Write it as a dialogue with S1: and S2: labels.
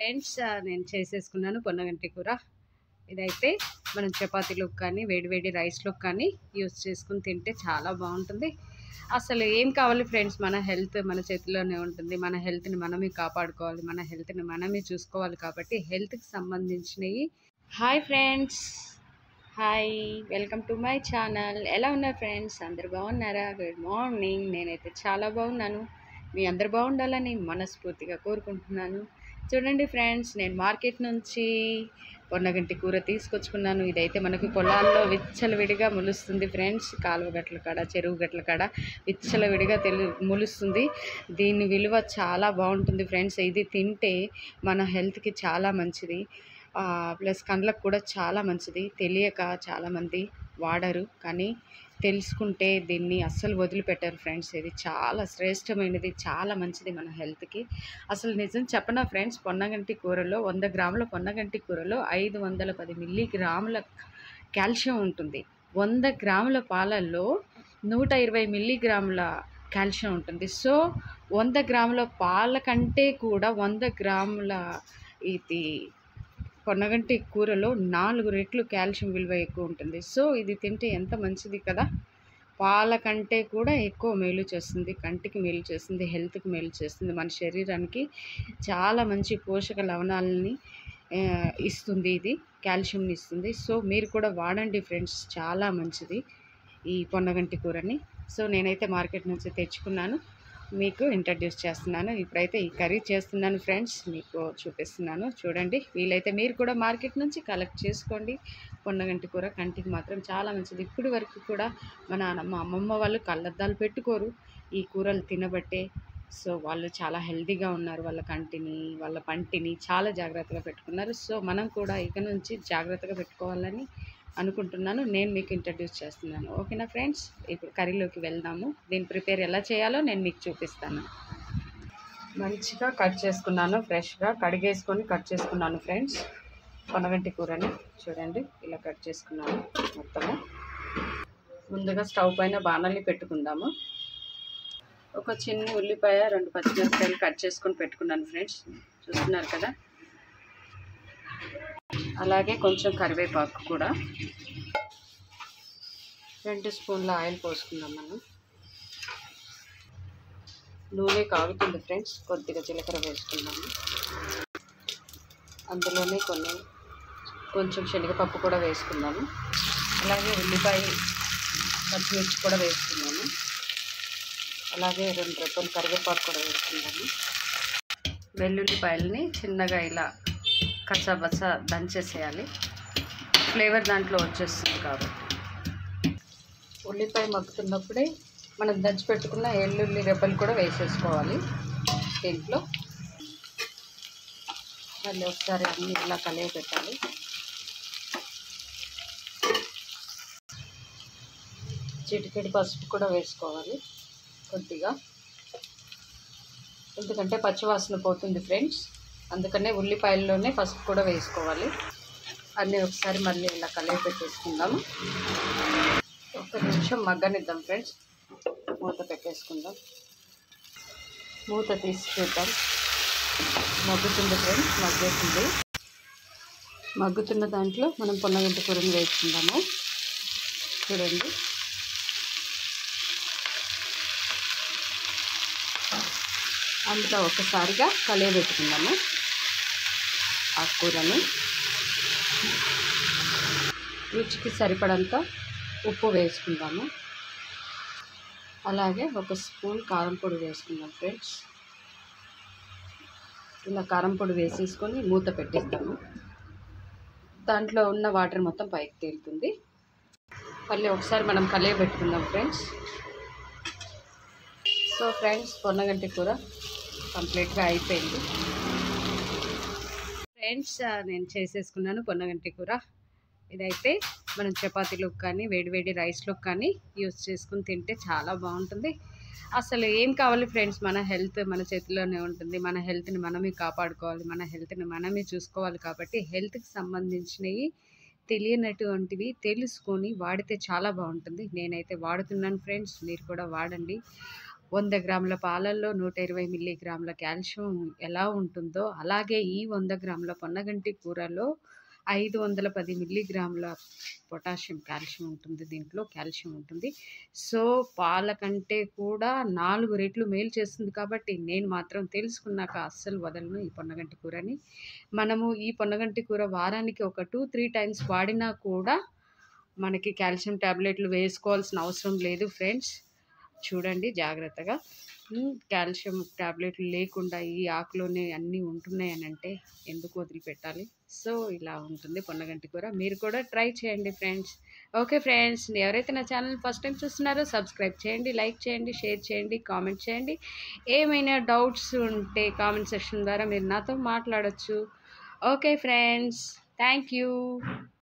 S1: Friends నేను చేసేసుకున్నాను పొన్నగంటి కూర. ఇదైతే మనం చపాతీలోకి కానీ వేడివేడి రైస్లోకి కానీ యూస్ చేసుకుని తింటే చాలా బాగుంటుంది. అసలు ఏం కావాలి ఫ్రెండ్స్, మన హెల్త్ మన చేతిలోనే ఉంటుంది. మన హెల్త్ని మనమే కాపాడుకోవాలి, మన హెల్త్ని మనమే చూసుకోవాలి. కాబట్టి హెల్త్కి సంబంధించినవి. Hi friends, hi, welcome to my channel. ఎలా ఉన్నారు ఫ్రెండ్స్? అందరు బాగున్నారా? Good morning. నేనైతే చాలా బాగున్నాను. మీ అందరు బాగుండాలని మనస్ఫూర్తిగా కోరుకుంటున్నాను. చూడండి ఫ్రెండ్స్, నేను మార్కెట్ నుంచి పొన్నగంటి కూర తీసుకొచ్చుకున్నాను. ఇదైతే మనకి పొలాల్లో విచ్చలవిడిగా మొలుస్తుంది ఫ్రెండ్స్. కాలువ గట్ల కాడ, చెరువు గట్ల కాడ విచ్చలవిడిగా మొలుస్తుంది. దీని విలువ చాలా బాగుంటుంది ఫ్రెండ్స్. ఇది తింటే మన హెల్త్కి చాలా మంచిది, ప్లస్ కండ్లకు కూడా చాలా మంచిది. తెలియక చాలామంది వాడరు, కానీ తెలుసుకుంటే దీన్ని అస్సలు వదిలిపెట్టారు ఫ్రెండ్స్. ఇది చాలా శ్రేష్టమైనది, చాలా మంచిది మన హెల్త్కి. అసలు నిజం చెప్పనా ఫ్రెండ్స్, పొన్నగంటి కూరలో 100 గ్రాముల పొన్నగంటి కూరలో 510 మిల్లీగ్రాముల కాల్షియం ఉంటుంది. 100 గ్రాముల పాలల్లో 120 మిల్లీగ్రాముల కాల్షియం ఉంటుంది. సో 100 గ్రాముల పాల కంటే కూడా 100 గ్రాముల ఇది పొన్నగంటి కూరలో 4 రెట్లు కాల్షియం విలువ ఎక్కువ ఉంటుంది. సో ఇది తింటే ఎంత మంచిది కదా. పాల కంటే కూడా ఎక్కువ మేలు చేస్తుంది, కంటికి మేలు చేస్తుంది, హెల్త్కి మేలు చేస్తుంది, మన శరీరానికి చాలా మంచి పోషక లవణాలని ఇస్తుంది. ఇది కాల్షియంని ఇస్తుంది. సో మీరు కూడా వాడండి ఫ్రెండ్స్, చాలా మంచిది ఈ పొన్నగంటి కూరని. సో నేనైతే మార్కెట్ నుంచి తెచ్చుకున్నాను, మీకు ఇంట్రడ్యూస్ చేస్తున్నాను. ఇప్పుడైతే ఈ కర్రీ చేస్తున్నాను ఫ్రెండ్స్, మీకు చూపిస్తున్నాను. చూడండి, వీలైతే మీరు కూడా మార్కెట్ నుంచి కలెక్ట్ చేసుకోండి. పొన్నగంటి కూర కంటికి మాత్రం చాలా మంచిది. ఇప్పటి వరకు కూడా మా అమ్మమ్మ వాళ్ళు కళ్ళద్దాలు పెట్టుకోరు ఈ కూరలు తినబట్టే. సో వాళ్ళు చాలా హెల్తీగా ఉన్నారు, వాళ్ళ కంటిని వాళ్ళ పంటిని చాలా జాగ్రత్తగా పెట్టుకున్నారు. సో మనం కూడా ఇక నుంచి జాగ్రత్తగా పెట్టుకోవాలని అనుకుంటున్నాను. నేను మీకు ఇంట్రడ్యూస్ చేస్తున్నాను. ఓకేనా ఫ్రెండ్స్, ఇప్పుడు కర్రీలోకి వెళ్దాము. దీన్ని ప్రిపేర్ ఎలా చేయాలో నేను మీకు చూపిస్తాను. మంచిగా కట్ చేసుకున్నాను, ఫ్రెష్గా కడిగేసుకొని కట్ చేసుకున్నాను ఫ్రెండ్స్ పొన్నగంటి కూరని. చూడండి, ఇలా కట్ చేసుకున్నాను మొత్తము. ముందుగా స్టవ్ పైన బాణలి పెట్టుకుందాము. ఒక చిన్న ఉల్లిపాయ, 2 పచ్చిమిరపకాయలు కట్ చేసుకొని పెట్టుకున్నాను ఫ్రెండ్స్, చూస్తున్నారు కదా. అలాగే కొంచెం కరివేపాకు కూడా. 2 స్పూన్ల ఆయిల్ పోసుకుందాం మనం. నూనె కాగుతుంది ఫ్రెండ్స్, కొద్దిగా జీలకర్ర వేసుకుందాము. అందులోనే కొంచెం శనగపప్పు కూడా వేసుకుందాము. అలాగే ఉల్లిపాయ, పచ్చిమిర్చి కూడా వేసుకుందాము. అలాగే 2 రెబ్బలు కరివేపాకు కూడా వేసుకుందాము. వెల్లుల్లిపాయలని చిన్నగా ఇలా కచ్చాబచ్చా దంచేసేయాలి, ఫ్లేవర్ దాంట్లో వచ్చేస్తుంది కాబట్టి. ఉల్లిపాయ మగ్గుతున్నప్పుడే మనం దంచి పెట్టుకున్న వెల్లుల్లి రెబ్బలు కూడా వేసేసుకోవాలి దీంట్లో. మళ్ళీ ఒకసారి అన్నీ ఇలా కలిగి పెట్టాలి. చిటికెడు పసుపు కూడా వేసుకోవాలి కొద్దిగా, ఎందుకంటే పచ్చివాసన పోతుంది ఫ్రెండ్స్. అందుకనే ఉల్లిపాయల్లోనే పసుపు కూడా వేసుకోవాలి. అన్నీ ఒకసారి మళ్ళీ ఇలా కలిగి పెట్టేసుకుందాము. 1 నిమిషం మగ్గనిద్దాం ఫ్రెండ్స్. మూత పెట్టేసుకుందాం. మూత తీసి చూద్దాం. మగ్గుతుంది ఫ్రెండ్స్, మగ్గేసింది. మగ్గుతున్న దాంట్లో మనం పొన్నగంటి కూరని వేసుకుందాము. చూడండి, అంతా ఒకసారిగా కలియబెట్టుకుందాము ఆ కూరని. రుచికి సరిపడంత ఉప్పు వేసుకుందాము. అలాగే 1 స్పూన్ కారం పొడి వేసుకుందాం ఫ్రెండ్స్. ఇలా కారం పొడి వేసేసుకొని మూత పెట్టేస్తాము. దాంట్లో ఉన్న వాటర్ మొత్తం పైకి తేలుతుంది. మళ్ళీ ఒకసారి మనం కలియబెట్టుకుందాం ఫ్రెండ్స్. సో ఫ్రెండ్స్, పొన్నగంటి కూర కంప్లీట్గా అయిపోయింది ఫ్రెండ్స్. నేను చేసేసుకున్నాను పొన్నగంటి కూర. ఇదైతే మనం చపాతీలోకి కానీ వేడివేడి రైస్లోకి కానీ యూస్ చేసుకుని తింటే చాలా బాగుంటుంది. అసలు ఏం కావాలి ఫ్రెండ్స్, మన హెల్త్ మన చేతిలోనే ఉంటుంది. మన హెల్త్ని మనమే కాపాడుకోవాలి, మన హెల్త్ని మనమే చూసుకోవాలి. కాబట్టి హెల్త్కి సంబంధించినవి తెలియనటువంటివి తెలుసుకొని వాడితే చాలా బాగుంటుంది. నేనైతే వాడుతున్నాను ఫ్రెండ్స్, మీరు కూడా వాడండి. 100 గ్రాముల పాలల్లో 120 మిల్లీగ్రాముల కాల్షియం ఎలా ఉంటుందో, అలాగే ఈ 100 గ్రాముల పొన్నగంటి కూరలో 510 మిల్లీగ్రాముల పొటాషియం, కాల్షియం ఉంటుంది. దీంట్లో కాల్షియం ఉంటుంది. సో పాల కంటే కూడా 4 రెట్లు మేలు చేస్తుంది. కాబట్టి నేను మాత్రం తెలుసుకున్నాక అస్సలు వదలను ఈ పొన్నగంటి కూరని. మనము ఈ పొన్నగంటి కూర వారానికి ఒక 2-3 టైమ్స్ వాడినా కూడా మనకి కాల్షియం టాబ్లెట్లు వేసుకోవాల్సిన అవసరం లేదు ఫ్రెండ్స్. చూడండి జాగ్రత్తగా. కాల్షియం టాబ్లెట్లు లేకుండా ఈ ఆకులోనే అన్నీ ఉంటున్నాయని అంటే ఎందుకు వదిలిపెట్టాలి? సో ఇలా ఉంటుంది పొన్నగంటి కూర. మీరు కూడా ట్రై చేయండి ఫ్రెండ్స్. ఓకే ఫ్రెండ్స్, ఎవరైతే నా ఛానల్ ఫస్ట్ టైం చూస్తున్నారో సబ్స్క్రైబ్ చేయండి, లైక్ చేయండి, షేర్ చేయండి, కామెంట్ చేయండి. ఏమైనా డౌట్స్ ఉంటే కామెంట్ సెక్షన్ ద్వారా మీరు నాతో మాట్లాడొచ్చు. Okay friends, thank you.